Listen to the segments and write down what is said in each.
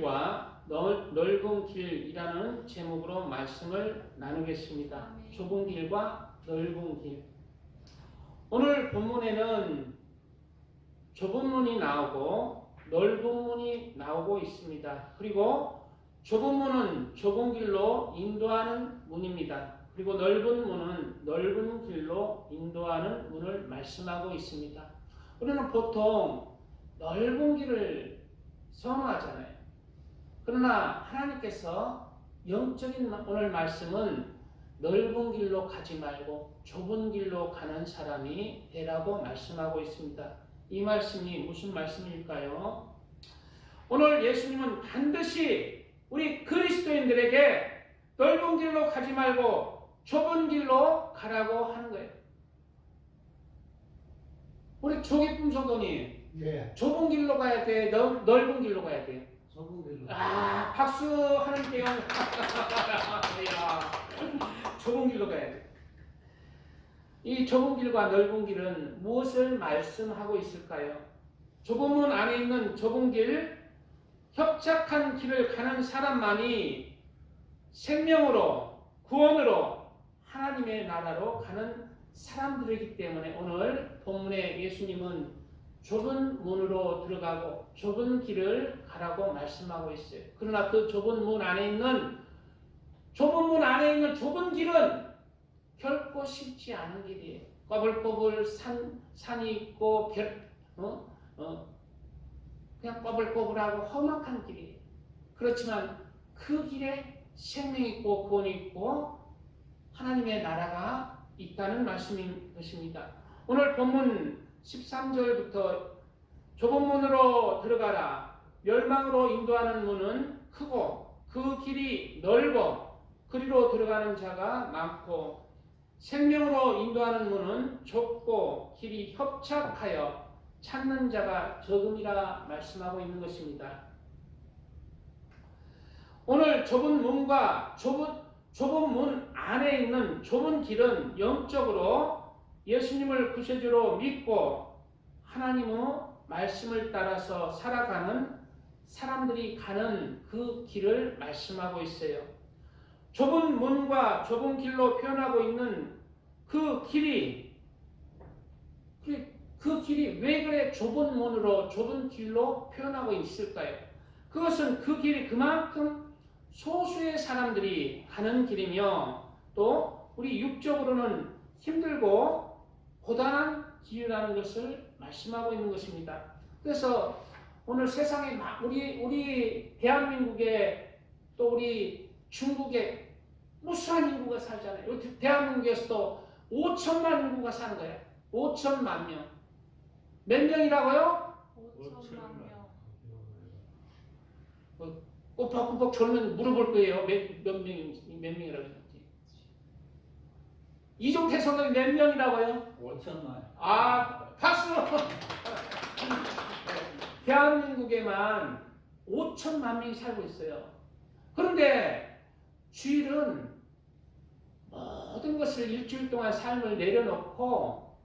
길과 넓은 길이라는 제목으로 말씀을 나누겠습니다. 좁은 길과 넓은 길. 오늘 본문에는 좁은 문이 나오고 넓은 문이 나오고 있습니다. 그리고 좁은 문은 좁은 길로 인도하는 문입니다. 그리고 넓은 문은 넓은 길로 인도하는 문을 말씀하고 있습니다. 우리는 보통 넓은 길을 선호하잖아요. 그러나 하나님께서 영적인 오늘 말씀은 넓은 길로 가지 말고 좁은 길로 가는 사람이 되라고 말씀하고 있습니다. 이 말씀이 무슨 말씀일까요? 오늘 예수님은 반드시 우리 그리스도인들에게 넓은 길로 가지 말고 좁은 길로 가라고 하는 거예요. 우리 조기쁨 성도님, 좁은 길로 가야 돼? 넓은 길로 가야 돼요? 좁은 길로. 박수 하는데요. 좁은 길로 가야 돼. 이 좁은 길과 넓은 길은 무엇을 말씀하고 있을까요? 좁은 문 안에 있는 좁은 길, 협착한 길을 가는 사람만이 생명으로, 구원으로 하나님의 나라로 가는 사람들이기 때문에 오늘 본문에 예수님은 좁은 문으로 들어가고 좁은 길을 가라고 말씀하고 있어요. 그러나 그 좁은 문 안에 있는 좁은 길은 결코 쉽지 않은 길이에요. 꼬불꼬불 산이 있고 그냥 꼬불꼬불하고 험악한 길이에요. 그렇지만 그 길에 생명이 있고 구원이 있고 하나님의 나라가 있다는 말씀인 것입니다. 오늘 본문 13절부터 좁은 문으로 들어가라. 멸망으로 인도하는 문은 크고 그 길이 넓어 그리로 들어가는 자가 많고 생명으로 인도하는 문은 좁고 길이 협착하여 찾는 자가 적음이라 말씀하고 있는 것입니다. 오늘 좁은 문과 좁은 문 안에 있는 좁은 길은 영적으로 예수님을 구세주로 믿고 하나님의 말씀을 따라서 살아가는 사람들이 가는 그 길을 말씀하고 있어요. 좁은 문과 좁은 길로 표현하고 있는 그 길이 왜 그래 좁은 문으로 좁은 길로 표현하고 있을까요? 그것은 그 길이 그만큼 소수의 사람들이 가는 길이며 또 우리 육적으로는 힘들고 고단한 길이라는 것을 말씀하고 있는 것입니다. 그래서 오늘 세상에 우리 대한민국에 또 우리 중국에 무수한 인구가 살잖아요. 대한민국에서도 5천만 인구가 사는 거예요. 5천만 명. 몇 명이라고요? 5천만 명. 꼬박꼬박 저는 물어볼 거예요. 몇 명이라고 했지? 이종태 성도님 몇 명이라고요? 5천만. 박수! 대한민국에만 5천만 명이 살고 있어요. 그런데 주일은 모든 것을 일주일 동안 삶을 내려놓고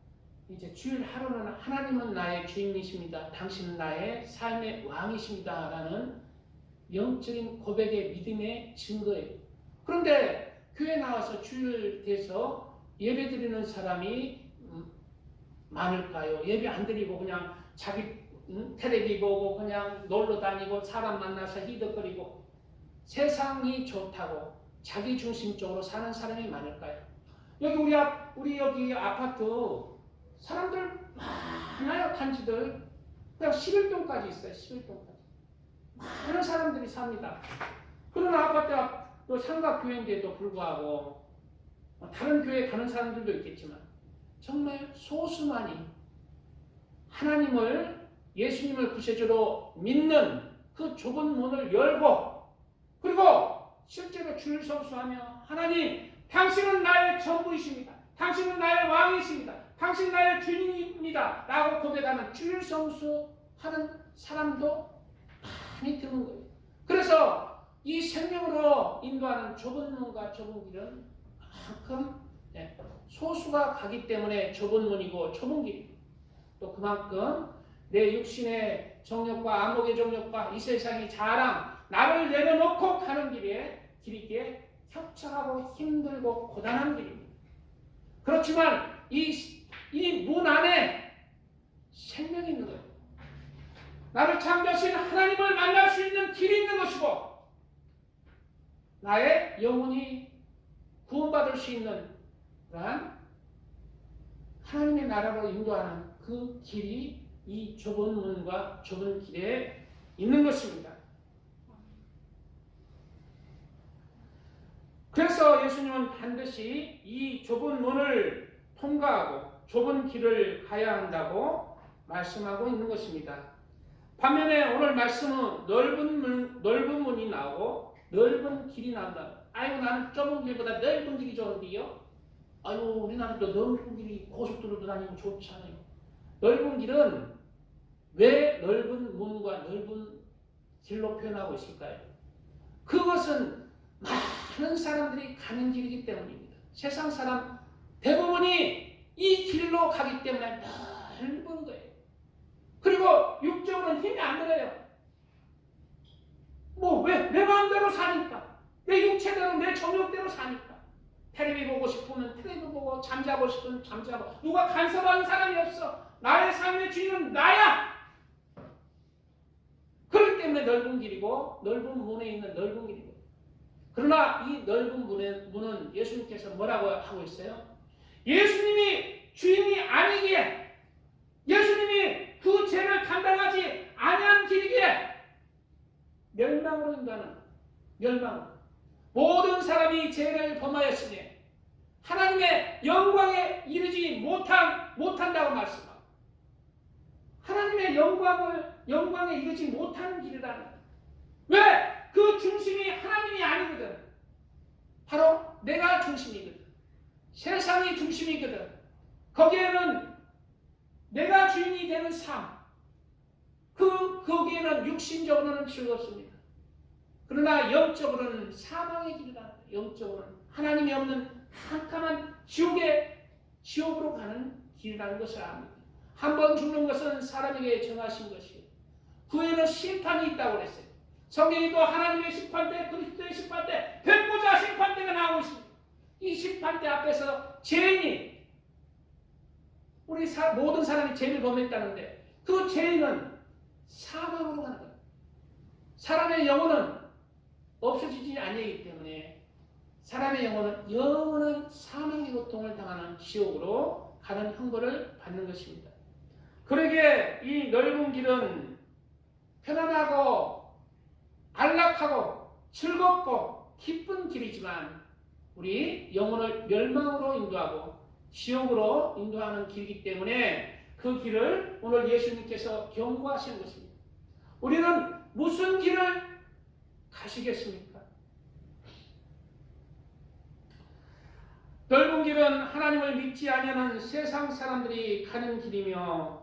이제 주일 하루는 하나님은 나의 주인이십니다. 당신은 나의 삶의 왕이십니다. 라는 영적인 고백의 믿음의 증거예요. 그런데 교회 나와서 주일 돼서 예배 드리는 사람이 많을까요? 예배 안 드리고 그냥 자기 텔레비 보고 그냥 놀러 다니고 사람 만나서 히덕거리고 세상이 좋다고 자기 중심적으로 사는 사람이 많을까요? 우리 여기 아파트 사람들 많아요. 단지들 그냥 11동까지 있어요. 11동까지 많은 사람들이 삽니다. 그러나 아파트가 또 삼각교회인데도 불구하고 다른 교회 가는 사람들도 있겠지만 정말 소수만이 하나님을 예수님을 구세주로 믿는 그 좁은 문을 열고 그리고 실제로 주일 성수하며 하나님 당신은 나의 전부이십니다. 당신은 나의 왕이십니다. 당신 나의 주인입니다. 라고 고백하는 주일 성수하는 사람도 많이 드는 거예요. 그래서 이 생명으로 인도하는 좁은 문과 좁은 길은 그만큼 소수가 가기 때문에 좁은 문이고 좁은 길이고 또 그만큼 내 육신의 정욕과 안목의 정욕과 이 세상의 자랑, 나를 내려놓고 가는 길이기에 협착하고 힘들고 고단한 길입니다. 그렇지만 이 문 안에 생명이 있는 거예요. 나를 창조하신 하나님을 만날 수 있는 길이 있는 것이고, 나의 영혼이 구원받을 수 있는 그러한 하나님의 나라로 인도하는 그 길이 이 좁은 문과 좁은 길에 있는 것입니다. 그래서 예수님은 반드시 이 좁은 문을 통과하고 좁은 길을 가야 한다고 말씀하고 있는 것입니다. 반면에 오늘 말씀은 넓은 문이 나오고 넓은 길이 나온다. 아이고, 나는 좁은 길보다 넓은 길이 좋은데요. 아이고, 우리나라도 넓은 길이 고속도로도 다니고 좋잖아요. 넓은 길은 왜 넓은 문과 넓은 길로 표현하고 있을까요? 그것은 많은 사람들이 가는 길이기 때문입니다. 세상 사람 대부분이 이 길로 가기 때문에 넓은 거예요. 그리고 육적으로는 힘이 안 들어요. 내 마음대로 사니까. 내 육체대로, 내 정욕대로 사니까. 텔레비 보고 싶으면 텔레비 보고, 잠자고 싶으면 잠자고. 누가 간섭하는 사람이 없어. 나의 삶의 주인은 나야. 그렇기 때문에 넓은 길이고, 넓은 문에 있는 넓은 길이고. 그러나 이 넓은 문은 예수님께서 뭐라고 하고 있어요? 예수님이 주인이 아니기에, 예수님이 그 죄를 감당하지 아니한 길이기에 멸망으로 인도하는, 멸망. 모든 사람이 죄를 범하였으니 하나님의 영광에 이르지 못한다고 말씀하고, 하나님의 영광에 이르지 못하는 길이라는 거예요. 왜? 그 중심이 하나님이 아니거든. 바로 내가 중심이거든. 세상이 중심이거든. 거기에는 내가 주인이 되는 삶, 거기에는 육신적으로는 즐겁습니다. 그러나 영적으로는 사망의 길이다. 영적으로는 하나님이 없는 캄캄한 지옥으로 가는 길이라는 것을 압니다. 한 번 죽는 것은 사람에게 정하신 것이에요. 그 후에는 심판이 있다고 그랬어요. 성경에도 하나님의 심판대, 그리스도의 심판대, 백보자 심판대가 나오고 있습니다. 이 심판대 앞에서 죄인이, 우리 모든 사람이 죄를 범했다는데 그 죄인은 사망으로 가는 거예요. 사람의 영혼은 없어지지 않기 때문에 사람의 영혼은 영원한 사망의 고통을 당하는 지옥으로 가는 형벌을 받는 것입니다. 그러기에 이 넓은 길은 편안하고 안락하고 즐겁고 기쁜 길이지만 우리 영혼을 멸망으로 인도하고 지옥으로 인도하는 길이기 때문에 그 길을 오늘 예수님께서 경고하시는 것입니다. 우리는 무슨 길을 가시겠습니까? 넓은 길은 하나님을 믿지 아니하는 세상 사람들이 가는 길이며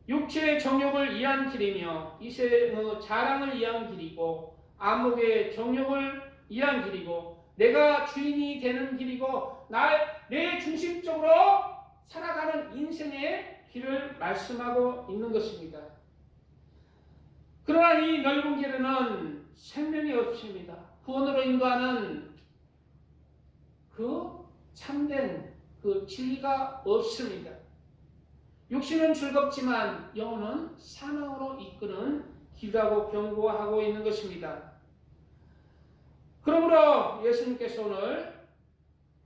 육체의 정욕을 위한 길이며 이 세상의 자랑을 위한 길이고 안목의 정욕을 위한 길이고 내가 주인이 되는 길이고 내 중심적으로 살아가는 인생의 길을 말씀하고 있는 것입니다. 그러나 이 넓은 길에는 생명이 없습니다. 구원으로 인도하는 그 참된 그 진리가 없습니다. 육신은 즐겁지만 영혼은 사망으로 이끄는 길이라고 경고하고 있는 것입니다. 그러므로 예수님께서 오늘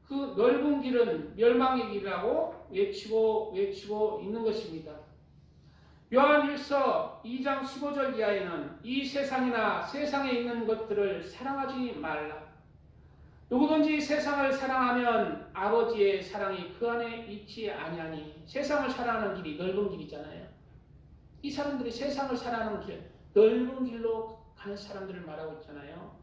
그 넓은 길은 멸망의 길이라고 외치고 있는 것입니다. 요한일서 2장 15절 이하에는 이 세상이나 세상에 있는 것들을 사랑하지 말라. 누구든지 세상을 사랑하면 아버지의 사랑이 그 안에 있지 아니하니. 세상을 사랑하는 길이 넓은 길이잖아요. 이 사람들이 세상을 사랑하는 길, 넓은 길로 가는 사람들을 말하고 있잖아요.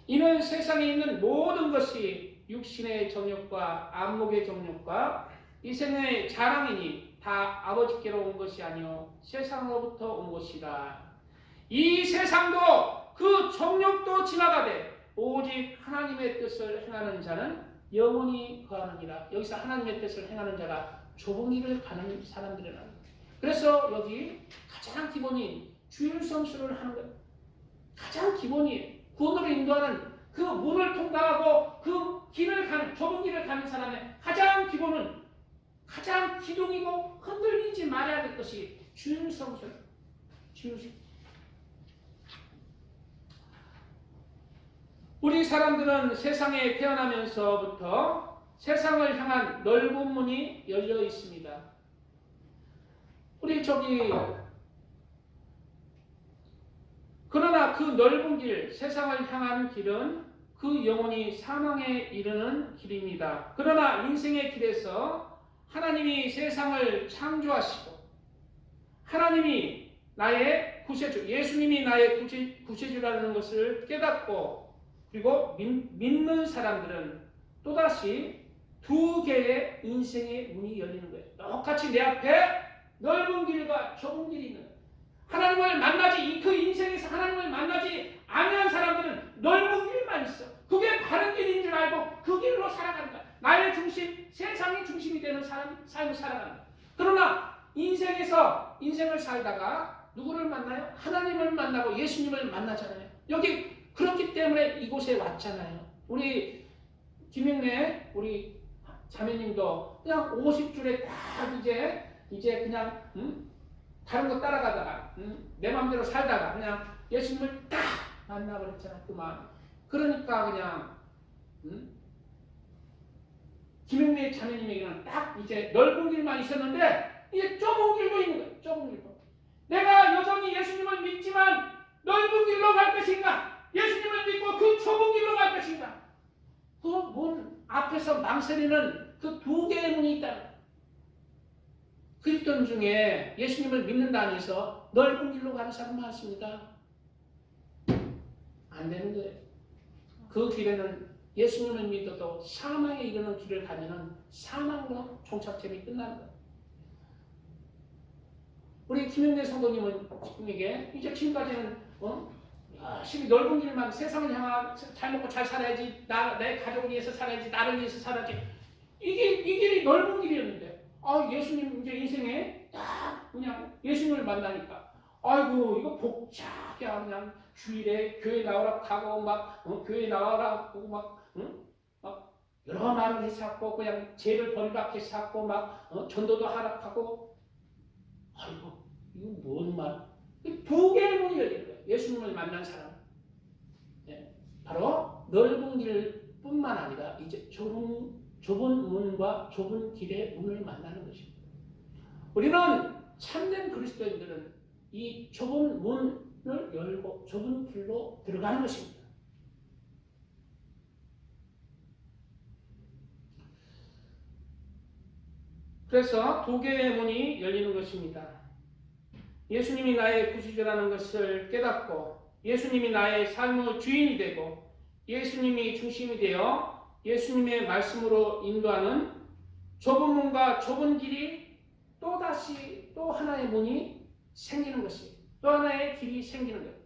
이는 세상에 있는 모든 것이 육신의 정욕과 안목의 정욕과 이 생의 자랑이니 다 아버지께로 온 것이 아니요 세상으로부터 온 것이라. 이 세상도 그 정욕도 지나가되 오직 하나님의 뜻을 행하는 자는 영원히 거하느니라. 여기서 하나님의 뜻을 행하는 자가 좁은 길을 가는 사람들이라는 거예요. 그래서 여기 가장 기본인 주일 성수를 하는 것. 가장 기본이에요. 구원으로 인도하는 그 문을 통과하고 그 길을 가는, 좁은 길을 가는 사람의 가장 기본은, 가장 기둥이고 흔들리지 말아야 될 것이 주일 성수. 주일 성수. 우리 사람들은 세상에 태어나면서부터 세상을 향한 넓은 문이 열려 있습니다. 우리 그러나 그 넓은 길, 세상을 향한 길은 그 영혼이 사망에 이르는 길입니다. 그러나 인생의 길에서 하나님이 세상을 창조하시고 하나님이 나의 구세주, 예수님이 나의 구세주라는 것을 깨닫고 그리고 믿는 사람들은 또다시 두 개의 인생의 문이 열리는 거예요. 똑같이 내 앞에 넓은 길과 좁은 길이 있는 거예요. 하나님을 만나지, 그 인생에서 하나님을 만나지 아니한 사람들은 넓은 길만 있어. 그게 바른 길인 줄 알고 그 길로 살아가는 거야. 나의 중심, 세상이 중심이 되는 삶을 살아가는 거야. 그러나 인생을 살다가 누구를 만나요? 하나님을 만나고 예수님을 만나잖아요. 여기 그렇기 때문에 이곳에 왔잖아요. 우리 김영래 우리 자매님도 그냥 50줄에 딱 이제 그냥 다른 거 따라가다가 내 마음대로 살다가 그냥 예수님을 딱 만나버렸잖아. 그 마음. 그러니까 그냥 김영래 자매님에게는 딱 이제 넓은 길만 있었는데 이제 좁은 길도 있는 거예요. 좁은 길도. 내가 여전히 예수님을 믿지만 넓은 길로 갈 것인가? 예수님을 믿고 그 좁은 길로 갈 것인가? 그 문 앞에서 망설이는 그 두 개의 문이 있다. 그리스도인 중에 예수님을 믿는다 해서 넓은 길로 가는 사람 많습니다. 안 되는 거예요. 그 길에는 예수님을 믿어도 사망에 이르는 길을 가면은 사망으로 종착점이 끝나는 거예요. 우리 김영래 성도님은 이게 이제 지금까지는 열심히 넓은 길만 세상을 향한 잘 먹고 잘 살아야지, 내 가족을 위해서 살아야지, 나를 위해서 살아야지. 이 길이 넓은 길이었는데 예수님 이제 인생에 딱 그냥 예수님을 만나니까 아이고 이거 복잡해. 그냥 주일에 교회 나오라 하고 막 교회 나와라 하고 막 여러 말을 해서 그냥 죄를 버리라고 해서 막 전도도 하라고 아이고 이거 뭔 말? 두 개의 문이 열린 거예요. 예수님을 만난 사람. 네. 바로 넓은 길뿐만 아니라 이제 좁은 문과 좁은 길의 문을 만나는 것입니다. 우리는 참된 그리스도인들은 이 좁은 문을 열고 좁은 길로 들어가는 것입니다. 그래서 두 개의 문이 열리는 것입니다. 예수님이 나의 구주라는 것을 깨닫고 예수님이 나의 삶의 주인이 되고 예수님이 중심이 되어 예수님의 말씀으로 인도하는 좁은 문과 좁은 길이 또다시 또 하나의 문이 생기는 것이에요. 또 하나의 길이 생기는 거예요.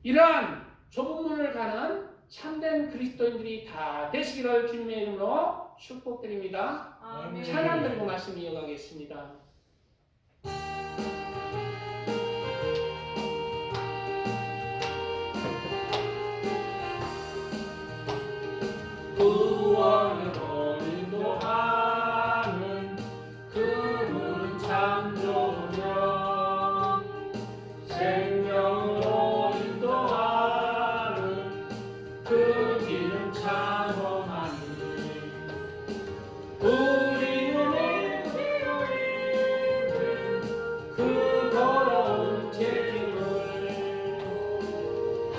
이러한 좁은 문을 가는 참된 그리스도인들이 다 되시기를 주님의 이름으로 축복드립니다. 아멘. 찬양 드리고 말씀 이어가겠습니다. 구원으로 인도하는 그 문 참 좋으며 생명으로 인도하는 그 길은 참 험하니 우리는 그 더러운 죄짐을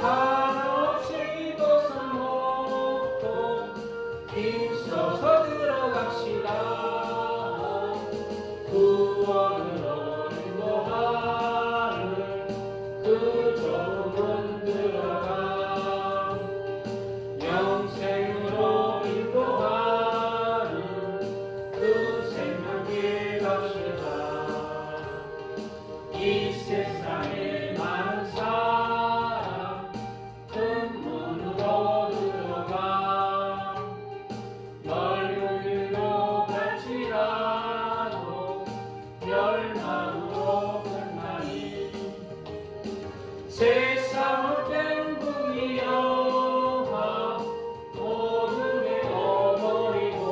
한없이 벗어놓고 힘써서 들어갑시다. 구원으로 인도하는 그 좁은 문 들어가 영생으로 인도하는 그 생명의 것이다. 이 세상에 많은 사람 큰 문으로 들어가 넓은 길로 갈지라도 멸망으로 잘못된 부귀영화 모두 내어버리고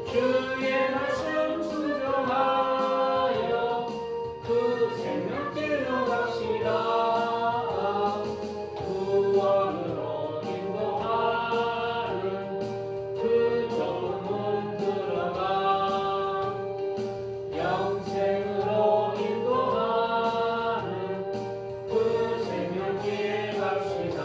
주의 말씀 순종하여 그 생명길로 갑시다. 구원으로 인도하는 그 좁은 문 들어가 영생으로 인도하는 그 생명길 갑시다.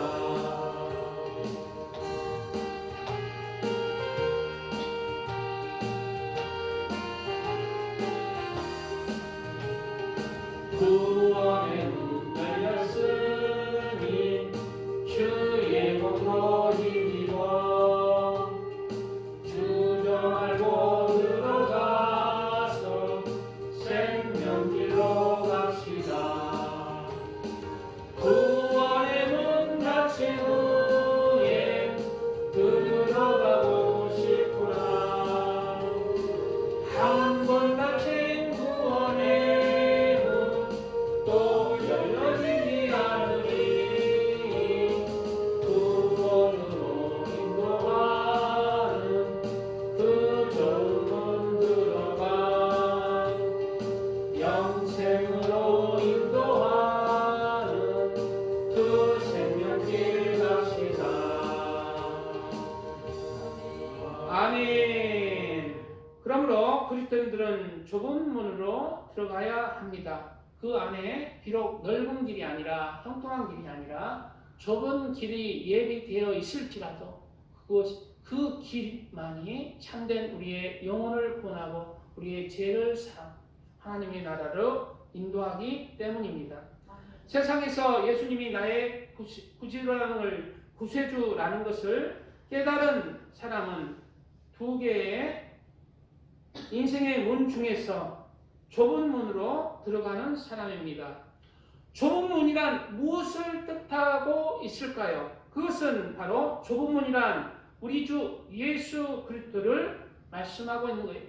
구원의 문 열렸으니 주의 복으로 힘입어 주저 알고 들어가서 생명길로 갑시다. 구원의 문 닫힌 후에 들어가고 싶구나. 한 번 닫힌 구원의 문 또 열려지지 않으니 구원으로 인도하는 그 좁은 문 들어가 영생으로 인도하는 그 생명길 갑시다. 아멘. 그러므로 그리스도인들은 좁은 문으로 들어가야 합니다. 그 안에 비록 넓은 길이 아니라 형통한 길이 아니라 좁은 길이 예비되어 있을지라도 그 길만이 참된 우리의 영혼을 구원하고 우리의 죄를 사함 하나님의 나라로 인도하기 때문입니다. 세상에서 예수님이 나의 구세주라는 것을 깨달은 사람은 두 개의 인생의 문 중에서 좁은 문으로 들어가는 사람입니다. 좁은 문이란 무엇을 뜻하고 있을까요? 그것은 바로 좁은 문이란 우리 주 예수 그리스도를 말씀하고 있는 거예요.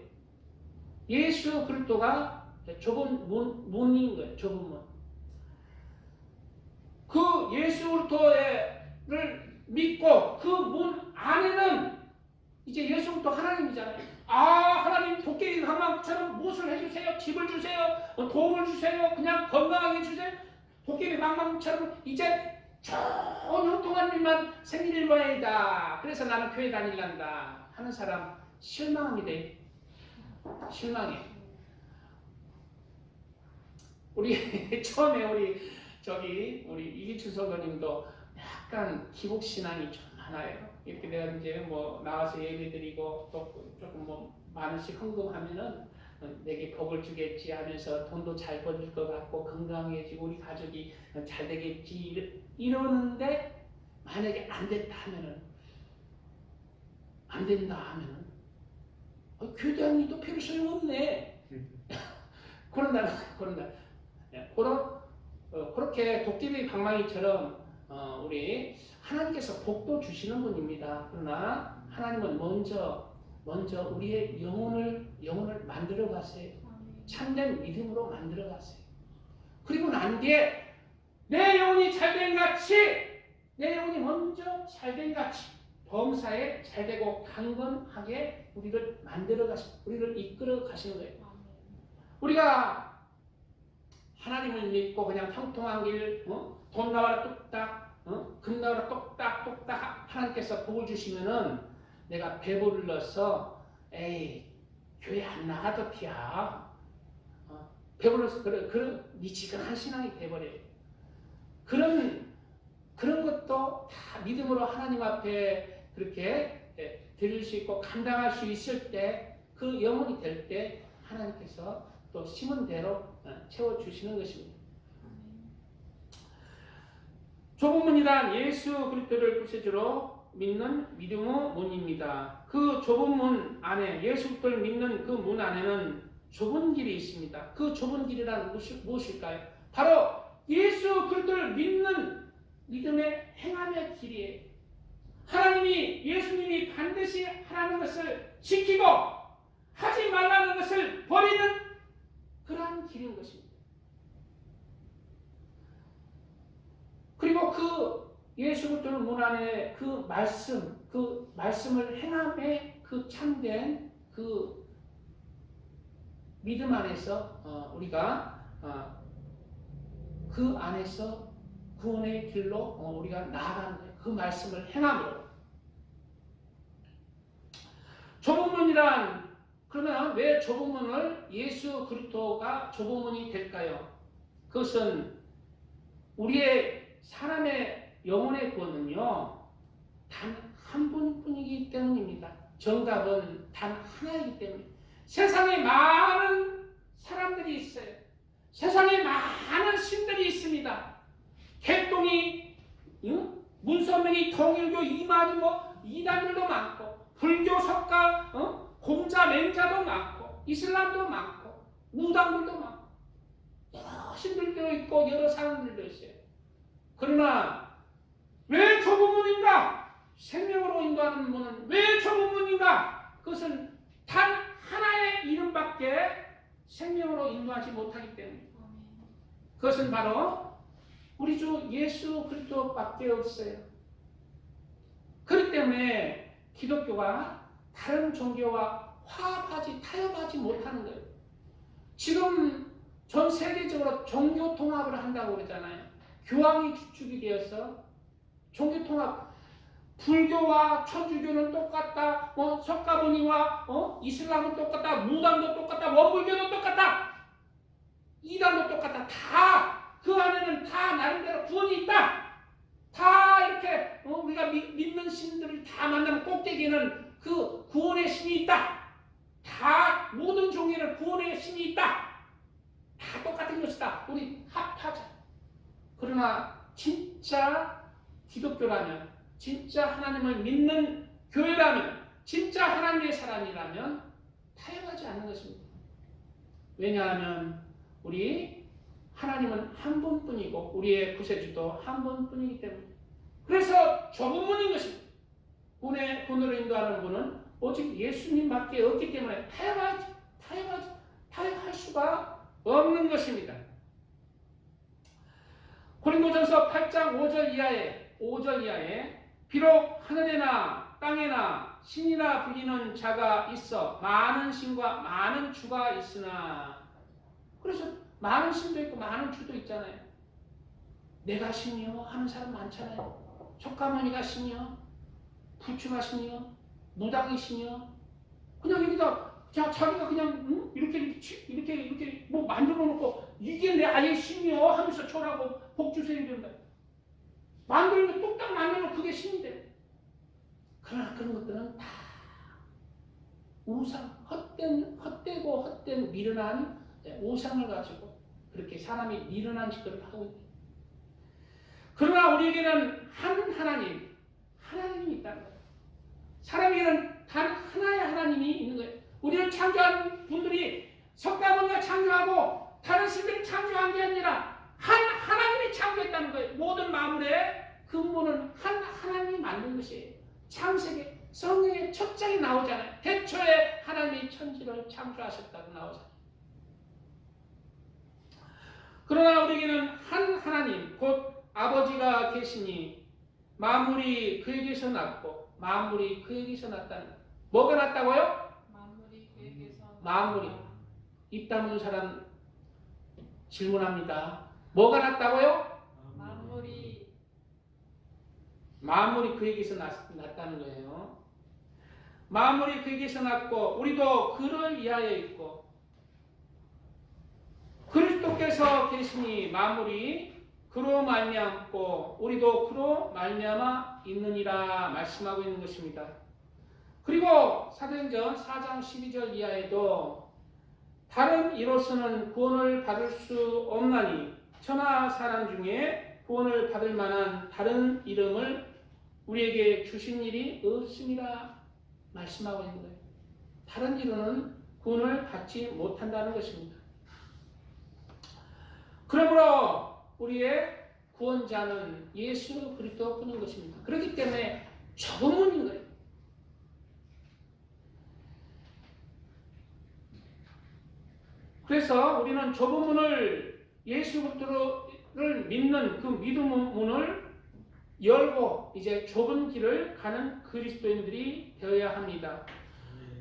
예수 그리스도가 좁은 문인 거예요. 좁은 문. 그 예수 그리스도를 믿고 그 문 안에는 이제 예수 그리스도 하나님이잖아요. 하나님 도깨비 방망처럼 무엇을 해주세요? 집을 주세요? 도움을 주세요? 그냥 건강하게 해주세요? 도깨비 방망처럼 이제 좋은 형통한 일만 생길 일만이다. 그래서 나는 교회 다닐란다 하는 사람 실망합니다. 실망해. 우리 처음에 우리 이기춘 선교님도 약간 기복 신앙이 좀 많아요. 이렇게 내가 이제 뭐 나와서 예배드리고 또 조금 뭐 많은씩 헌금하면은 내게 복을 주겠지 하면서 돈도 잘 벌릴 것 같고 건강해지고 우리 가족이 잘 되겠지 이러는데 만약에 안 됐다 하면은 안 된다 하면은 교단이 별 소용없네. 그런다. 그렇게 도깨비 방망이처럼 우리 하나님께서 복도 주시는 분입니다. 그러나 하나님은 먼저 우리의 영혼을 만들어 가세요. 참된 믿음으로 만들어 가세요. 그리고 난 뒤에 내 영혼이 잘된 같이 내 영혼이 먼저 잘된 같이 범사에 잘되고 강건하게 우리를 만들어 가시고 우리를 이끌어 가시는 거예요. 우리가 하나님을 믿고 그냥 형통한 길, 돈 나와라 뚝딱, 금 나와라 똑딱 하나님께서 복을 주시면은 내가 배불러서 에이 교회 안 나가도 피야. 배불러서 그런 미치근한 신앙이 돼버려요. 그런 것도 다 믿음으로 하나님 앞에 그렇게 드릴 수 있고 감당할 수 있을 때 그 영혼이 될 때 하나님께서 또 심은 대로 채워주시는 것입니다. 좁은 문이란 예수 그리스도를 구세주로 믿는 믿음의 문입니다. 그 좁은 문 안에 예수 그리스도를 믿는 그 문 안에는 좁은 길이 있습니다. 그 좁은 길이란 무엇일까요? 바로 예수 그리스도를 믿는 믿음의 행함의 길이에요. 예수님이 반드시 하라는 것을 지키고 하지 말라는 것을 버리는 그러한 길인 것입니다. 그리고 그 예수 그리스도 문 안에 그 말씀을 행함에 그 참된 그 믿음 안에서 우리가 그 안에서 구원의 길로 우리가 나아가는 거예요. 그 말씀을 행함으로. 좁은 문이란 그러면 왜 좁은 문을 예수 그리스도가 좁은 문이 될까요? 그것은 우리의 사람의 영혼의 구원은요 단 한 분뿐이기 때문입니다. 정답은 단 하나이기 때문에. 세상에 많은 사람들이 있어요. 세상에 많은 신들이 있습니다. 개똥이, 문선명이, 통일교, 이만희, 이단들도 많고, 불교, 석가, 공자, 맹자도 많고, 이슬람도 많고, 무당들도 많고, 여러 신들도 있고, 여러 사람들도 있어요. 그러나 왜 좁은 문인가? 생명으로 인도하는 문은 왜 좁은 문인가? 그것은 단 하나의 이름밖에 생명으로 인도하지 못하기 때문에. 그것은 바로 우리 주 예수 그리스도밖에 없어요. 그렇기 때문에 기독교가 다른 종교와 타협하지 못하는 거예요. 지금 전 세계적으로 종교 통합을 한다고 그러잖아요. 교황이 주축이 되어서 종교 통합, 불교와 천주교는 똑같다, 석가모니와 이슬람은 똑같다, 무당도 똑같다, 원불교도 똑같다, 이단도 똑같다. 다 그 안에는 다 나름대로 구원이 있다. 다 이렇게 우리가 믿는 신들을 다 만나면 꼭대기에는 그 구원의 신이 있다. 다 모든 종교는 구원의 신이 있다. 다 똑같은 것이다. 우리 합하자. 그러나 진짜 기독교라면, 진짜 하나님을 믿는 교회라면, 진짜 하나님의 사람이라면 타협하지 않는 것입니다. 왜냐하면 우리 하나님은 한 분뿐이고 우리의 구세주도 한 분뿐이기 때문에. 그래서 좁은 문인 것입니다. 군으로 인도하는 분은 오직 예수님밖에 없기 때문에 타협할 수가 없는 것입니다. 고린도전서 8장 5절 이하에 비록 하늘에나 땅에나 신이라 불리는 자가 있어 많은 신과 많은 주가 있으나. 그래서 많은 신도 있고 많은 주도 있잖아요. 내가 신이요 하는 사람 많잖아요. 석가모니가 신이요, 부처가 신이요, 무당이 신이요. 그냥 여기다 자기가 그냥 이렇게 뭐 만들어 놓고 이게 내 아예 신이요 하면서 저라고 복주세요 이런다. 만들고 뚝딱 만들면 그게 신이 돼. 그러나 그런 것들은 다 우상, 헛되고 미련한 우상을 가지고 그렇게 사람이 미련한 짓들을 하고 있다. 그러나 우리에게는 한 하나님이 있다는 거예요. 사람에게는 단 하나의 하나님이 있는 거예요. 우리를 창조한 분들이 석가모니가 창조하고 다른 신들이 창조한 게 아니라 한 하나님이 창조했다는 거예요. 모든 만물의 근본은 한 하나님이 만든 것이에요. 창세기 성경의 첫 장에 나오잖아요. 태초에 하나님이 천지를 창조하셨다고 나오잖아요. 그러나 우리에게는 한 하나님 곧 아버지가 계시니 만물이 그에게서 났고 만물이 그에게서 났다는 거예요. 뭐가 났다고요? 만물이 그에게서 만물이. 입 다문 사람 질문합니다. 뭐가 났다고요? 만물이 그에게서 났다는 거예요. 만물이 그에게서 났고 우리도 그를 위하여 있고 그리스도께서 계시니 만물이 그로 말미암고 우리도 그로 말미암아 있느니라 말씀하고 있는 것입니다. 그리고 사도행전 4장 12절 이하에도 다른 이로서는 구원을 받을 수 없나니 천하 사람 중에 구원을 받을 만한 다른 이름을 우리에게 주신 일이 없음이라 말씀하고 있는 거예요. 다른 이로는 구원을 받지 못한다는 것입니다. 그러므로 우리의 구원자는 예수 그리스도뿐인 것입니다. 그렇기 때문에 좁은 문인 거예요. 그래서 우리는 좁은 문을 예수 그리스도를 믿는 그 믿음 문을 열고 이제 좁은 길을 가는 그리스도인들이 되어야 합니다.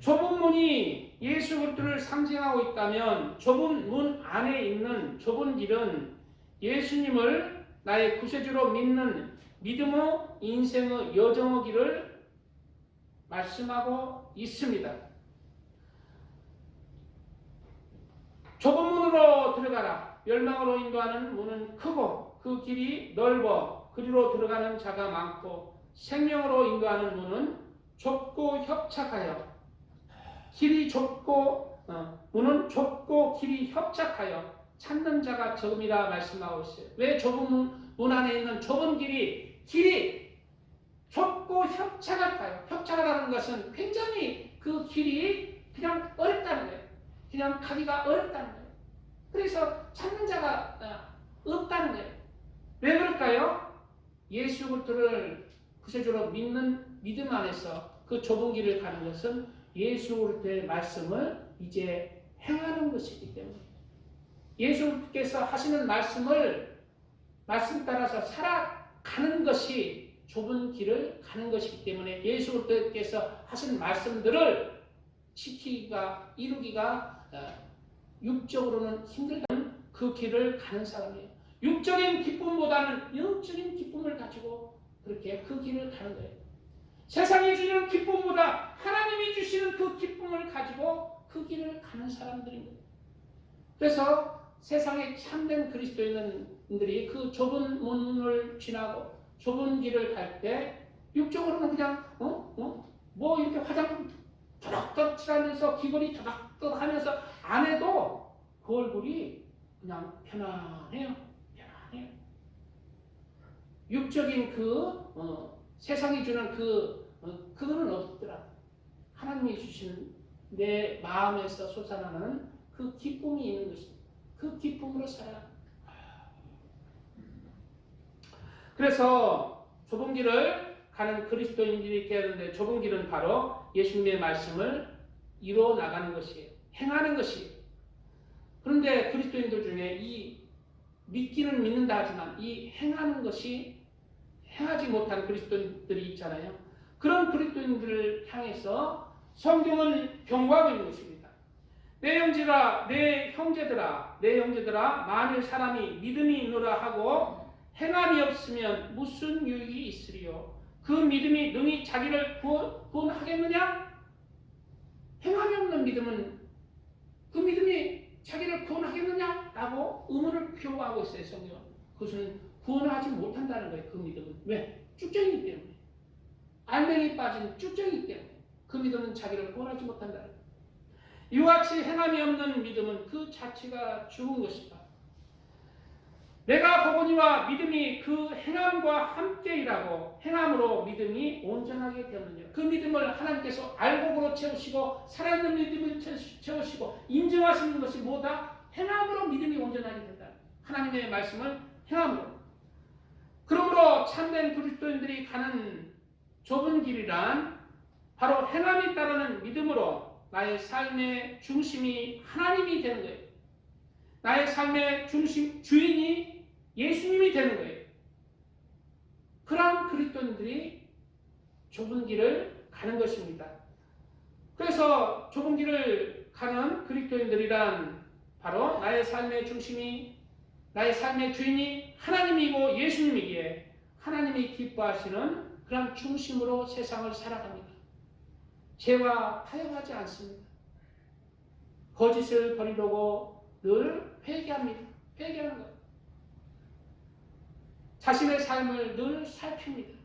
좁은 문이 예수 그리스도를 상징하고 있다면 좁은 문 안에 있는 좁은 길은 예수님을 나의 구세주로 믿는 믿음의 인생의 여정의 길을 말씀하고 있습니다. 좁은 문으로 들어가라. 멸망으로 인도하는 문은 크고 그 길이 넓어 그리로 들어가는 자가 많고 생명으로 인도하는 문은 좁고 협착하여 길이 좁고 문은 좁고 길이 협착하여 찾는 자가 적음이라 말씀하고 있어요. 왜 좁은 문 안에 있는 좁은 길이 좁고 협착할까요? 협착하라는 것은 굉장히 그 길이 그냥 어렵다는 거예요. 그냥 가기가 어렵다는 거예요. 그래서 찾는 자가 없다는 거예요. 왜 그럴까요? 예수 그리스도를 구세주로 믿는 믿음 안에서 그 좁은 길을 가는 것은 예수 그리스도의 말씀을 이제 행하는 것이기 때문에 예수께서 하시는 말씀 따라서 살아가는 것이 좁은 길을 가는 것이기 때문에 예수 그리스도께서 하신 말씀들을 지키기가 이루기가 육적으로는 힘들다는 그 길을 가는 사람이에요. 육적인 기쁨보다는 영적인 기쁨을 가지고 그렇게 그 길을 가는 거예요. 세상이 주는 기쁨보다 하나님이 주시는 그 기쁨을 가지고 그 길을 가는 사람들입니다. 그래서 세상에 참된 그리스도인들이 그 좁은 문을 지나고 좁은 길을 갈 때 육적으로는 그냥 뭐 이렇게 화장품 to닥to닥 칠하면서 귀걸이 to닥to닥 하면서 안 해도 그 얼굴이 그냥 편안해요. 육적인 세상이 주는 그거는 없더라. 하나님이 주신 내 마음에서 솟아나는 그 기쁨이 있는 것입니다. 그 기쁨으로 살아. 그래서 좁은 길을 가는 그리스도인들이 있게 하는데 좁은 길은 바로 예수님의 말씀을 이루어 나가는 것이에요. 행하는 것이에요. 그런데 그리스도인들 중에 이 믿기는 믿는다 하지만 이 행하는 것이 행하지 못하는 그리스도인들이 있잖아요. 그런 그리스도인들을 향해서 성경은 경고하고 있는 것입니다. 내 형제들아 만일 사람이 믿음이 있노라 하고 행함이 없으면 무슨 유익이 있으리요? 그 믿음이 능히 자기를 구원하겠느냐? 행함이 없는 믿음은 그 믿음이 자기를 구원하겠느냐? 라고 의문을 표하고 있어요. 성경은. 그것은 구원하지 못한다는 거예요. 그 믿음은. 왜? 쭉정이기 때문에. 알맹이 빠진 쭉정이기 때문에. 그 믿음은 자기를 구원하지 못한다는 거예요. 이와 같이 행함이 없는 믿음은 그 자체가 죽은 것이다. 내가 보거니와 믿음이 그 행함과 함께 일하고 행함으로 믿음이 온전하게 되었느니라. 그 믿음을 하나님께서 알곡으로 채우시고 살아있는 믿음을 채우시고 인정하시는 것이 뭐다? 행함으로 믿음이 온전하게 된다. 하나님의 말씀을 행함으로. 그러므로 참된 그리스도인들이 가는 좁은 길이란 바로 행함이 따르는 믿음으로 나의 삶의 중심이 하나님이 되는 거예요. 나의 삶의 주인이 예수님이 되는 거예요. 그러한 그리스도인들이 좁은 길을 가는 것입니다. 그래서 좁은 길을 가는 그리스도인들이란 바로 나의 삶의 중심이 나의 삶의 주인이 하나님이고 예수님이기에 하나님이 기뻐하시는 그런 중심으로 세상을 살아갑니다. 죄와 타협하지 않습니다. 거짓을 버리려고 늘 회개합니다. 회개하는 것. 자신의 삶을 늘 살핍니다.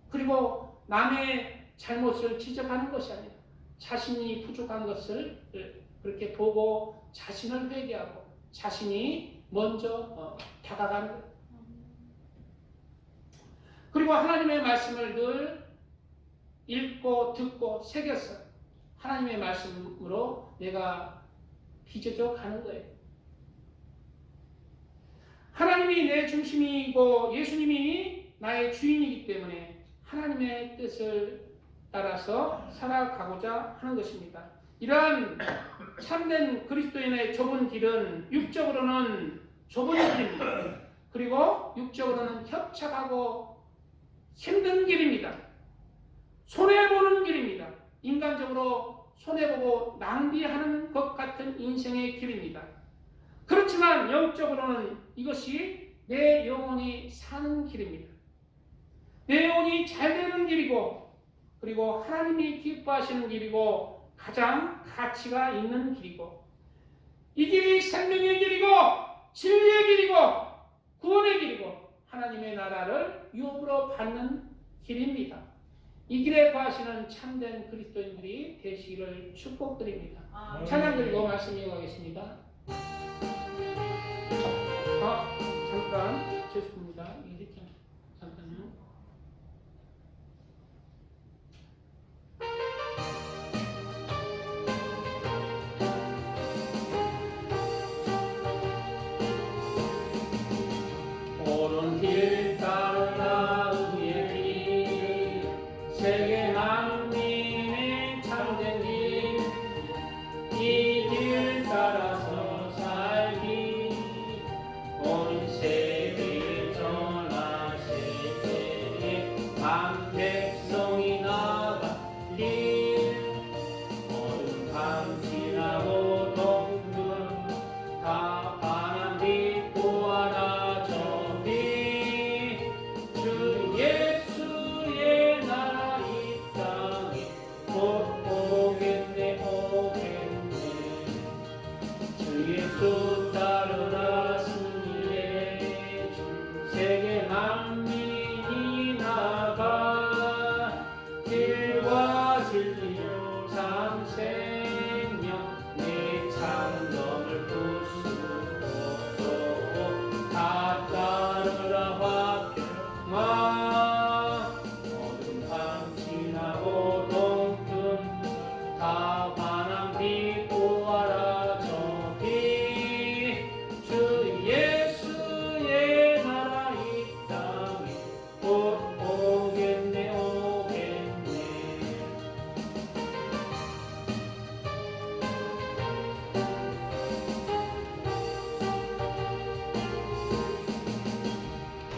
그리고 남의 잘못을 지적하는 것이 아니라 자신이 부족한 것을 그렇게 보고 자신을 회개하고 자신이 먼저 다가가는 것. 그리고 하나님의 말씀을 늘 읽고 듣고 새겨서 하나님의 말씀으로 내가 빚어져 가는 거예요. 하나님이 내 중심이고 예수님이 나의 주인이기 때문에 하나님의 뜻을 따라서 살아가고자 하는 것입니다. 이러한 참된 그리스도인의 좁은 길은 육적으로는 좁은 길입니다. 그리고 육적으로는 협착하고 힘든 길입니다. 손해보는 길입니다. 인간적으로 손해보고 낭비하는 것 같은 인생의 길입니다. 그렇지만 영적으로는 이것이 내 영혼이 사는 길입니다. 내 영혼이 잘 되는 길이고, 그리고 하나님이 기뻐하시는 길이고, 가장 가치가 있는 길이고, 이 길이 생명의 길이고, 진리의 길이고, 구원의 길이고, 하나님의 나라를 유업으로 받는 길입니다. 이 길에 거하시는 참된 그리스도인들이 되시기를 축복드립니다. 찬양 드리고 말씀 이어가겠습니다. 잠깐 죄송합니다. 이렇게 잠깐요. 옳은 길 따르라 의의 길 세계 만민의 참된 길 이 길 따라서 살기 온 세계를 전하실 때에 만 백성이 나가길 어둠 밤 지나고 동금 다 반한 빛 보아라 저기 주 예수의 나라 이 땅에 곧 오겠네 오겠네 주 예수 따르라 승리의 주 세계 만민이 나가 길과 진리로 산 생명 내 창nom을 부수고 다 따르라 화평아 어둠 밤 지나고 동금 다 환한 빛 보아라 저기 주 예수의 나라 이 땅에 곧 오겠네 오겠네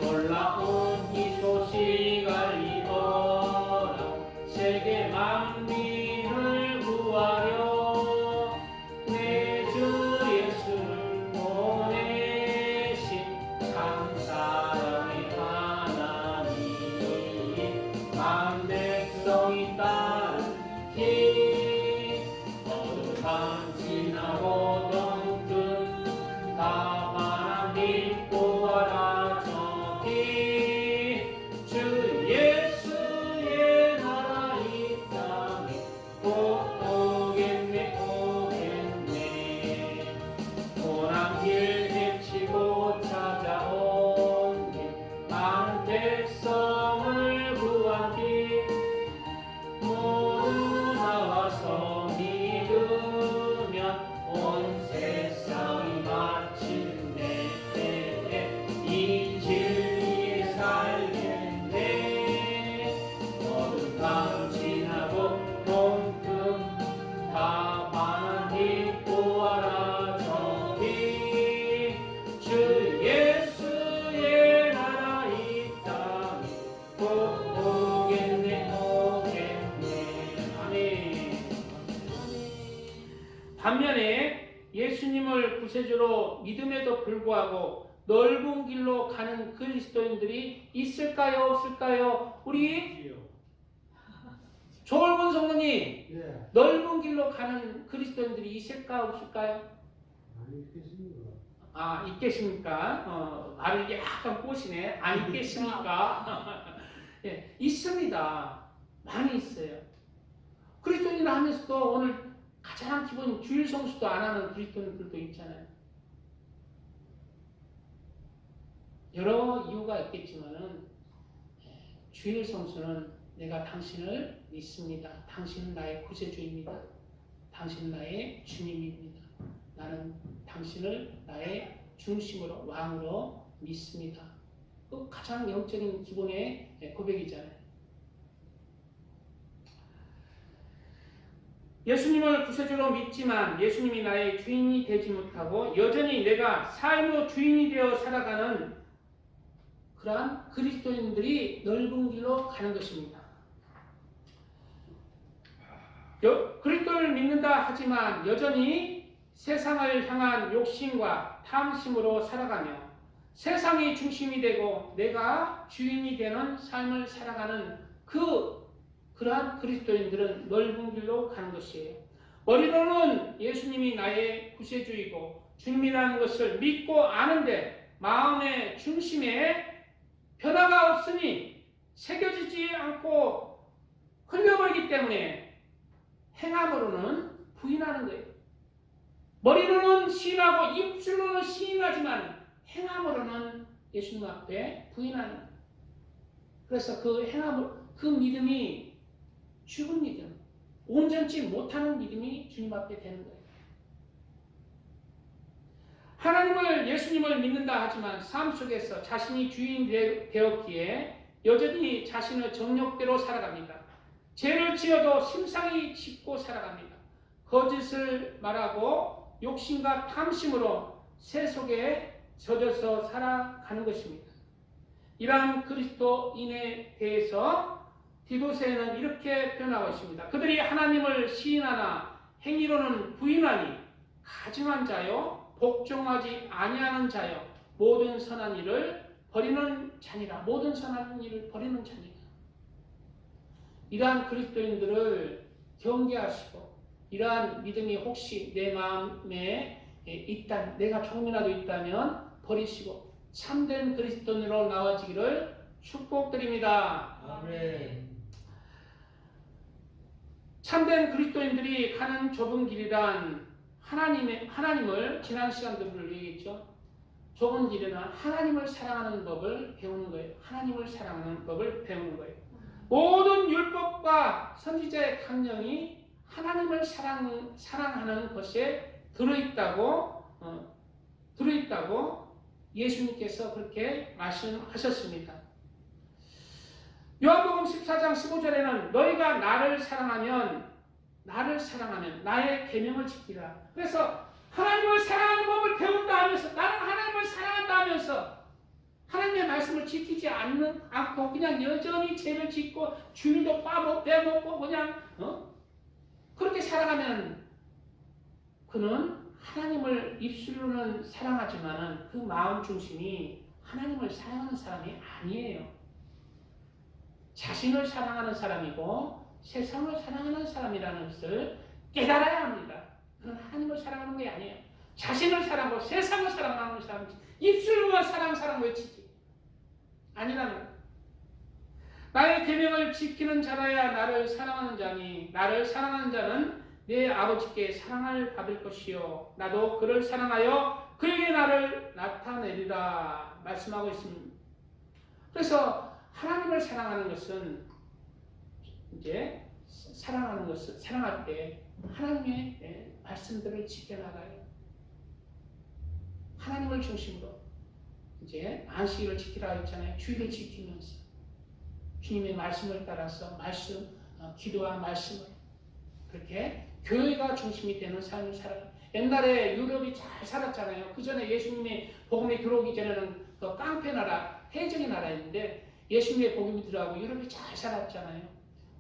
놀라운 이 소식 알리어라 세계 만민을 구하려 내 주 예수를 보내신 참 사랑의 하나님 만 백성이 따른 길 어둠 밤 지나고 동금 다 환한 빛 보아라 저기 주 예수의 나라 이 땅에 곧 오겠네 오겠네 고난 길 헤치고 찾아온 길 많은 백성을 구한 길 모두 나와서 믿으면 온 세상이 마침내 이 진리에 살겠네 어둠 밤 지나고 동금 다 환한 빛 보아라 저기 주 예수의 나라 이 땅에 곧 오겠네 오겠네 아멘. 반면에 예수님을 구세주로 믿음에도 불구하고 넓은 길로 가는 그리스도인들이 있을까요? 없을까요? 우리 조을근 성도님, 예, 넓은 길로 가는 그리스도인들이 있을까 없을까요? 많이 있겠습니다. 있겠습니까? 말을 약간 꼬시네. 안 있겠습니까? 예, 있습니다. 많이 있어요. 그리스도인을 하면서도 오늘 가장 기본 주일 성수도 안 하는 그리스도인들도 있잖아요. 여러 이유가 있겠지만은 주일 성수는 내가 당신을 믿습니다. 당신은 나의 구세주입니다. 당신은 나의 주님입니다. 나는 당신을 나의 중심으로 왕으로 믿습니다. 그 가장 영적인 기본의 고백이잖아요. 예수님을 구세주로 믿지만 예수님이 나의 주인이 되지 못하고 여전히 내가 삶의 주인이 되어 살아가는 그러한 그리스도인들이 넓은 길로 가는 것입니다. 그리스도를 믿는다 하지만 여전히 세상을 향한 욕심과 탐심으로 살아가며 세상이 중심이 되고 내가 주인이 되는 삶을 살아가는 그러한 그리스도인들은 넓은 길로 가는 것이에요. 머리로는 예수님이 나의 구세주이고 주님이라는 것을 믿고 아는데 마음의 중심에 변화가 없으니 새겨지지 않고 흘려버리기 때문에 행함으로는 부인하는 거예요. 머리로는 시인하고 입술로는 시인하지만 행함으로는 예수님 앞에 부인하는 거예요. 그래서 그 믿음이 죽은 믿음, 온전치 못하는 믿음이 주님 앞에 되는 거예요. 하나님을 예수님을 믿는다 하지만 삶 속에서 자신이 주인 되었기에 여전히 자신의 정욕대로 살아갑니다. 죄를 지어도 심상히 짓고 살아갑니다. 거짓을 말하고 욕심과 탐심으로 세속에 젖어서 살아가는 것입니다. 이러한 그리스도인에 대해서 디도서에는 이렇게 표현하고 있습니다. 그들이 하나님을 시인하나 행위로는 부인하니 가증한 자요 복종하지 아니하는 자요 모든 선한 일을 버리는 자니라. 모든 선한 일을 버리는 자니라. 이러한 그리스도인들을 경계하시고 이러한 믿음이 혹시 내 마음에 있다면 내가 조금이라도 있다면 버리시고 참된 그리스도인으로 나와지기를 축복드립니다. 아멘. 참된 그리스도인들이 가는 좁은 길이란 하나님을 지난 시간들을 얘기했죠. 좁은 길에는 하나님을 사랑하는 법을 배우는 거예요. 하나님을 사랑하는 법을 배우는 거예요. 모든 율법과 선지자의 강령이 하나님을 사랑하는 것에 들어있다고 예수님께서 그렇게 말씀하셨습니다. 요한복음 14장 15절에는 너희가 나를 사랑하면 나의 계명을 지키라. 그래서 하나님을 사랑하는 법을 배운다 하면서 나는 하나님을 사랑한다 하면서 하나님의 말씀을 지키지 않고 그냥 여전히 죄를 짓고 주님도 빼먹고 그냥 그렇게 살아가면 그는 하나님을 입술로는 사랑하지만 그 마음 중심이 하나님을 사랑하는 사람이 아니에요. 자신을 사랑하는 사람이고 세상을 사랑하는 사람이라는 것을 깨달아야 합니다. 그건 하나님을 사랑하는 게 아니에요. 자신을 사랑하고 세상을 사랑하는 사람이지 입술로만 사랑 외치지 아니라는 거예요. 나의 계명을 지키는 자라야 나를 사랑하는 자니 나를 사랑하는 자는 내 아버지께 사랑을 받을 것이요 나도 그를 사랑하여 그에게 나를 나타내리라 말씀하고 있습니다. 그래서 하나님을 사랑하는 것은 이제 사랑할 때 하나님의 말씀들을 지켜나가요. 하나님을 중심으로 이제 안식일을 지키라 했잖아요. 주일을 지키면서 주님의 말씀을 따라서 기도와 말씀을 그렇게 교회가 중심이 되는 삶을 살아요. 옛날에 유럽이 잘 살았잖아요. 그 전에 예수님의 복음이 들어오기 전에는 그 깡패 나라, 해적의 나라였는데 예수님의 복음이 들어가고 유럽이 잘 살았잖아요.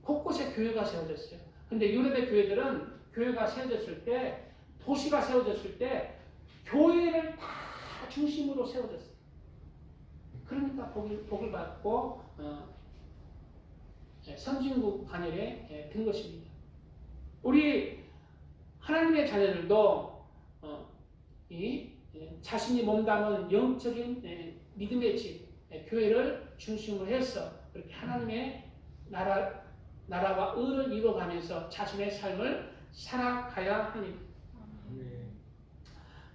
곳곳에 교회가 세워졌어요. 근데 유럽의 교회들은 교회가 세워졌을 때, 도시가 세워졌을 때 교회를 다 중심으로 세워졌어요. 그러니까 복을 받고 선진국 반열에 든 것입니다. 우리 하나님의 자녀들도 자신이 몸담은 영적인 믿음의 집, 교회를 중심으로 해서 그렇게 하나님의 나라와 의를 이루어가면서 자신의 삶을 살아가야 합니다.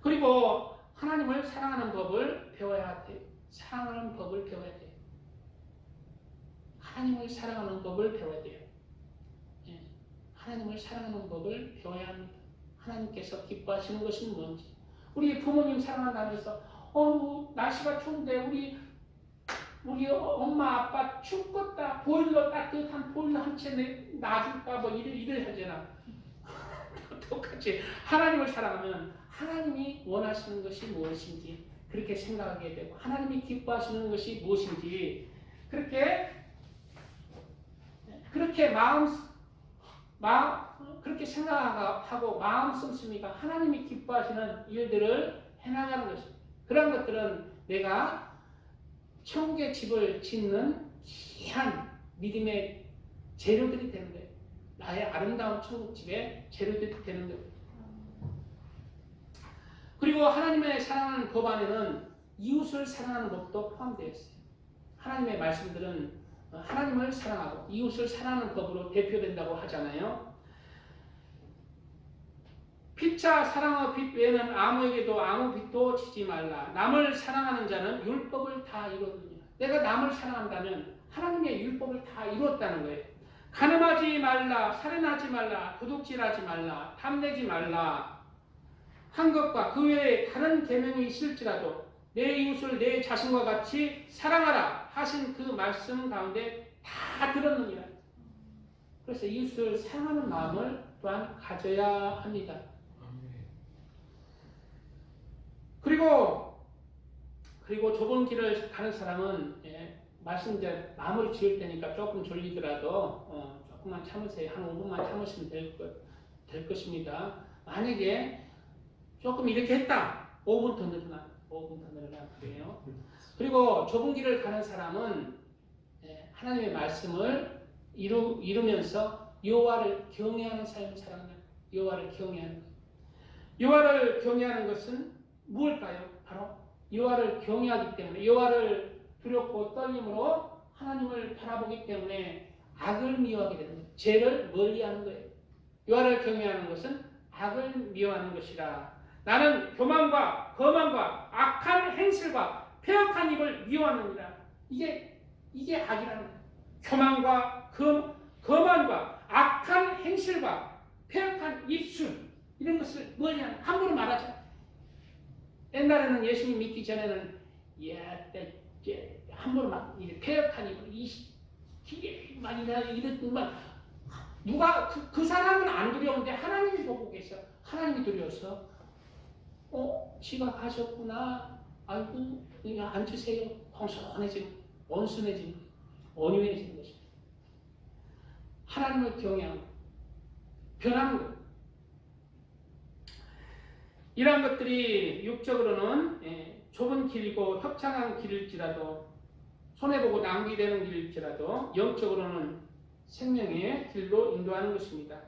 그리고 하나님을 사랑하는 법을 배워야 돼요. 사랑하는 법을 배워야 돼요. 하나님을 사랑하는 법을 배워야 돼요. 하나님을 사랑하는 법을 배워야 합니다. 하나님께서 기뻐하시는 것이 뭔지. 우리 부모님 사랑한다면서 날씨가 추운데 우리 엄마 아빠 춥겠다. 보일러 따뜻한 보일러 한 채 놔줄까 뭐 일을 하잖아. 똑같이 하나님을 사랑하면 하나님이 원하시는 것이 무엇인지 그렇게 생각하게 되고 하나님이 기뻐하시는 것이 무엇인지 그렇게 그렇게 생각하고 마음 씀씀이가 하나님이 기뻐하시는 일들을 해나가는 것입니다. 그런 것들은 내가 천국의 집을 짓는 귀한 믿음의 재료들이 되는 거예요. 나의 아름다운 천국집의 재료들이 되는 거예요. 그리고 하나님의 사랑하는 법 안에는 이웃을 사랑하는 법도 포함되어 있어요. 하나님의 말씀들은 하나님을 사랑하고 이웃을 사랑하는 법으로 대표된다고 하잖아요. 피차 사랑의 빛 외에는 아무에게도 아무 빛도 지지 말라. 남을 사랑하는 자는 율법을 다 이루느니라. 내가 남을 사랑한다면 하나님의 율법을 다 이루었다는 거예요. 간음하지 말라, 살인하지 말라, 도둑질하지 말라, 탐내지 말라 한 것과 그 외에 다른 계명이 있을지라도 내 이웃을 내 자신과 같이 사랑하라 하신 그 말씀 가운데 다 들었느니라. 그래서 이웃을 사랑하는 마음을 또한 가져야 합니다. 그리고 좁은 길을 가는 사람은 말씀 이제 마무리 지을 테니까 조금 졸리더라도 조금만 참으세요. 한 5분만 참으시면 될 것입니다. 만약에 조금 이렇게 했다. 5분 더 늘어나 그래요. 그리고 좁은 길을 가는 사람은 하나님의 말씀을 이루면서 여호와를 경외하는 삶을 살아가는 여호와를 경외하는 것. 여호와를 경외하는 것은 무엇일까요? 바로 여호와를 경외하기 때문에 여호와를 두렵고 떨림으로 하나님을 바라보기 때문에 악을 미워하게 되는 거예요. 죄를 멀리하는 거예요. 여호와를 경외하는 것은 악을 미워하는 것이라. 나는 교만과 거만과 악한 행실과 폐역한 입을 미워하느니라. 이게 악이라는 거예요. 교만과 거만과 악한 행실과 폐역한 입술 이런 것을 멀리하는 함부로 말하자. 옛날에는 예수님 믿기 전에는 함부로 막 폐역한 입을 이게 이랬더만 누가 그 사람은 안 두려운데 하나님이 보고 계셔. 하나님이 두려워서 지가 가셨구나. 아이고 그냥 앉으세요. 공손해지는 온순해지는 온유해지는 것입니다. 하나님을 경외하는 것, 변하는 것. 이러한 것들이 육적으로는 좁은 길이고 협착한 길일지라도 손해보고 낭비되는 길일지라도 영적으로는 생명의 길로 인도하는 것입니다.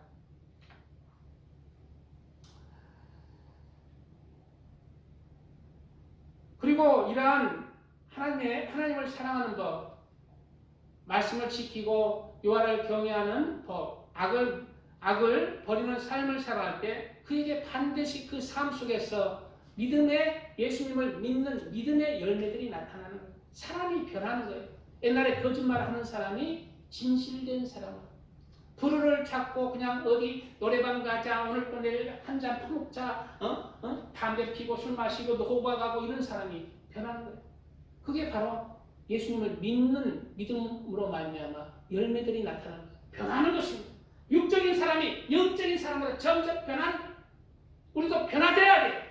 그리고 이러한 하나님을 사랑하는 법, 말씀을 지키고 여호와를 경외하는 법, 악을 버리는 삶을 살아갈 때 그에게 반드시 그 삶 속에서 예수님을 믿는 믿음의 열매들이 나타나는 거예요. 사람이 변하는 거예요. 옛날에 거짓말하는 사람이 진실된 사람, 부르를 찾고 그냥 어디 노래방 가자, 오늘 또 내일 한 잔 퍼먹자, 담배 피고 술 마시고 호박하고 이런 사람이 변하는 거예요. 그게 바로 예수님을 믿는 믿음으로 말미암아 열매들이 나타나는 거예요. 변하는 것입니다. 육적인 사람이 영적인 사람으로 점점 변하는 거예요. 우리도 변화돼야 돼요.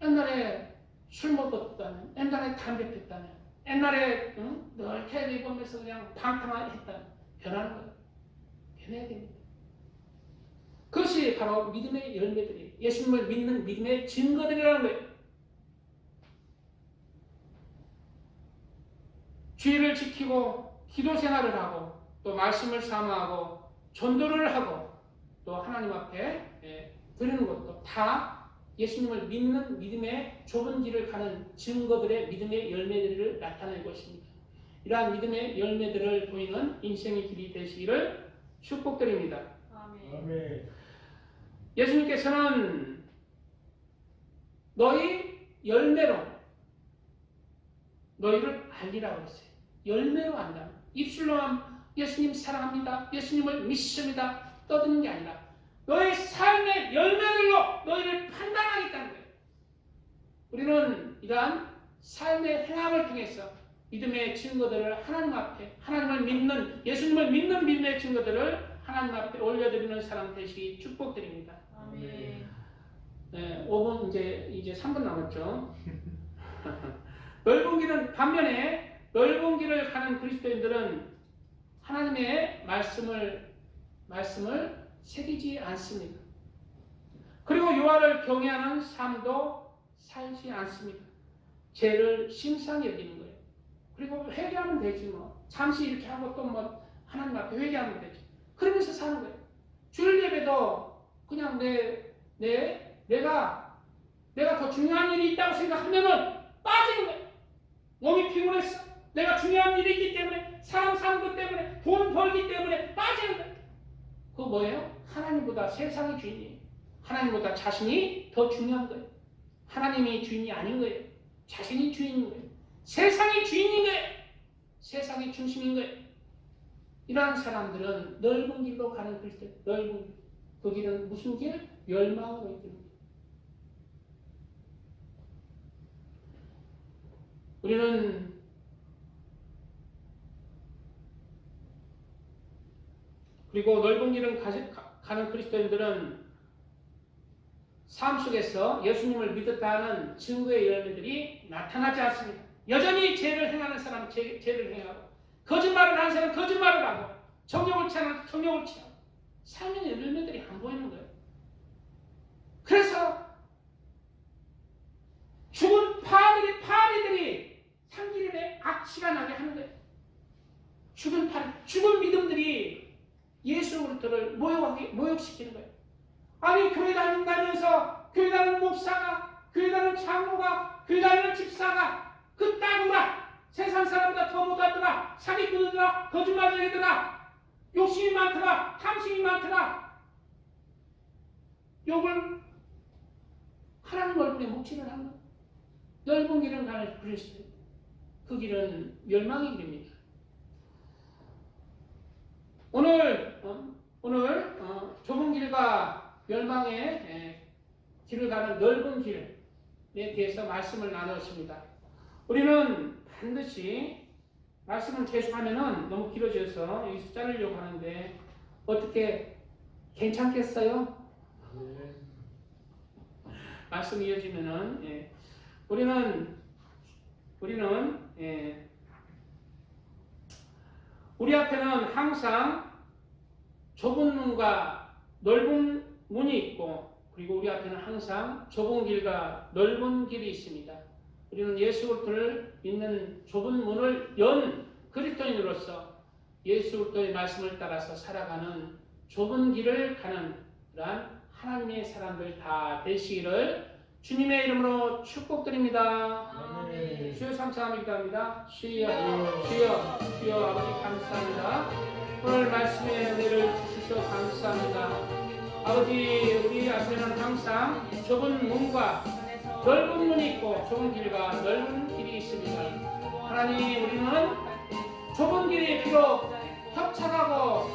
옛날에 술 먹었다면, 옛날에 담배 폈다면, 옛날에 늘 텔레비 보면서 그냥 방탕했다면 변하는 거예요. 변해야 됩니다. 그것이 바로 믿음의 열매들이에요. 예수님을 믿는 믿음의 증거들이라는 거예요. 주의를 지키고 기도 생활을 하고 또 말씀을 사모하고 전도를 하고 또 하나님 앞에 드리는 것도 다 예수님을 믿는 믿음의 좁은 길을 가는 증거들의 믿음의 열매들을 나타낼 것입니다. 이러한 믿음의 열매들을 보이는 인생의 길이 되시기를 축복드립니다. 아멘. 예수님께서는 너희 열매로 너희를 알리라고 했어요. 열매로 안다. 입술로만 예수님 사랑합니다, 예수님을 믿습니다 떠드는 게 아니라 너의 삶의 열매들로 너희를 판단하겠다는 거예요. 우리는 이러한 삶의 행함을 통해서 믿음의 증거들을 하나님 앞에, 하나님을 믿는, 예수님을 믿는 믿음의 증거들을 하나님 앞에 올려드리는 사람 되시기 축복드립니다. 아멘. 5분 이제 3분 남았죠. 넓은 길은 반면에 넓은 길을 가는 그리스도인들은 하나님의 말씀을 새기지 않습니다. 그리고 여호와를 경외하는 삶도 살지 않습니다. 죄를 심상히 여기는 거예요. 그리고 회개하면 되지 뭐. 잠시 이렇게 하고 또 뭐 하나님 앞에 회개하면 되지. 그러면서 사는 거예요. 주일 예배도 그냥 내가 더 중요한 일이 있다고 생각하면은 빠지는 거예요. 몸이 피곤했어. 내가 중요한 일이 있기 때문에, 사람 사는 것 때문에, 돈 벌기 때문에 빠지는 거예요. 그거 뭐예요? 하나님보다 세상이 주인이에요. 하나님보다 자신이 더 중요한 거예요. 하나님이 주인이 아닌 거예요. 자신이 주인인 거예요. 세상이 주인인 거예요. 세상이 중심인 거예요. 이러한 사람들은 넓은 길로 가는 그리스도, 넓은 길. 그 길은 무슨 길? 멸망으로 이끄는 길. 우리는 그리고 넓은 길을 가는 그리스도인들은 삶 속에서 예수님을 믿었다는 증거의 열매들이 나타나지 않습니다. 여전히 죄를 행하는 사람은 죄를 행하고, 거짓말을 하는 사람은 거짓말을 하고, 정욕을 취하는 정욕을 취하고, 삶의 열매들이 안 보이는 거예요. 그래서 죽은 파리들이 참기름에 악취가 나게 하는 거예요. 죽은 믿음들이 예수 그리스도를 모욕시키는 거예요. 아니, 교회 다닌다면서 교회 다니는 목사가, 교회 다니는 장로가, 교회 다니는 집사가 그 따구라, 세상 사람보다 더 못하더라, 사기꾼이더라, 거짓말쟁이더라, 욕심이 많더라, 탐심이 많더라, 욕을 하나님 얼굴에 묵지를 하는 거예요. 넓은 길을 가는 그리스도, 그 길은 멸망의 길입니다. 오늘 좁은 길과 멸망의 길을 가는 넓은 길에 대해서 말씀을 나누었습니다. 우리는 반드시 말씀을 계속하면은 너무 길어져서 여기서 자르려고 하는데 어떻게 괜찮겠어요? 네. 말씀이 이어지면은 우리는 우리 앞에는 항상 좁은 문과 넓은 문이 있고, 그리고 우리 앞에는 항상 좁은 길과 넓은 길이 있습니다. 우리는 예수 그리스도를 믿는 좁은 문을 연 그리스도인으로서 예수 그리스도의 말씀을 따라서 살아가는 좁은 길을 가는 그러한 하나님의 사람들 다 되시기를 주님의 이름으로 축복드립니다. 아멘. 주여 삼창하며 기도합니다. 주여 아버지 감사합니다. 오늘 말씀의 은혜를 주셔서 감사합니다. 아버지, 우리 앞에는 항상 좁은 문과 넓은 문이 있고 좁은 길과 넓은 길이 있습니다. 하나님, 우리는 좁은 길이 비록 협착하고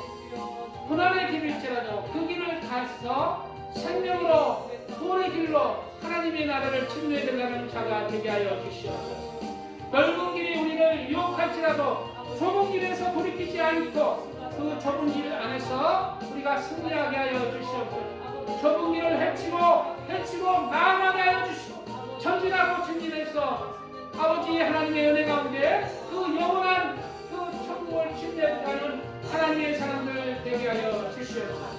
고난의 길일지라도 그 길을 가서 생명으로 구원의 길로 하나님의 나라를 침노해 들어가는 자가 되게 하여 주시옵소서. 넓은 길이 우리를 유혹할지라도 좁은 길에서 돌이키지 않고 그 좁은 길 안에서 우리가 승리하게 하여 주시옵소서. 좁은 길을 헤치고 나아가게 하여 주시고 전진하고 전진해서 아버지 하나님의 은혜 가운데 그 영원한 그 천국을 침례하는 하나님의 사람들 되게 하여 주시옵소서.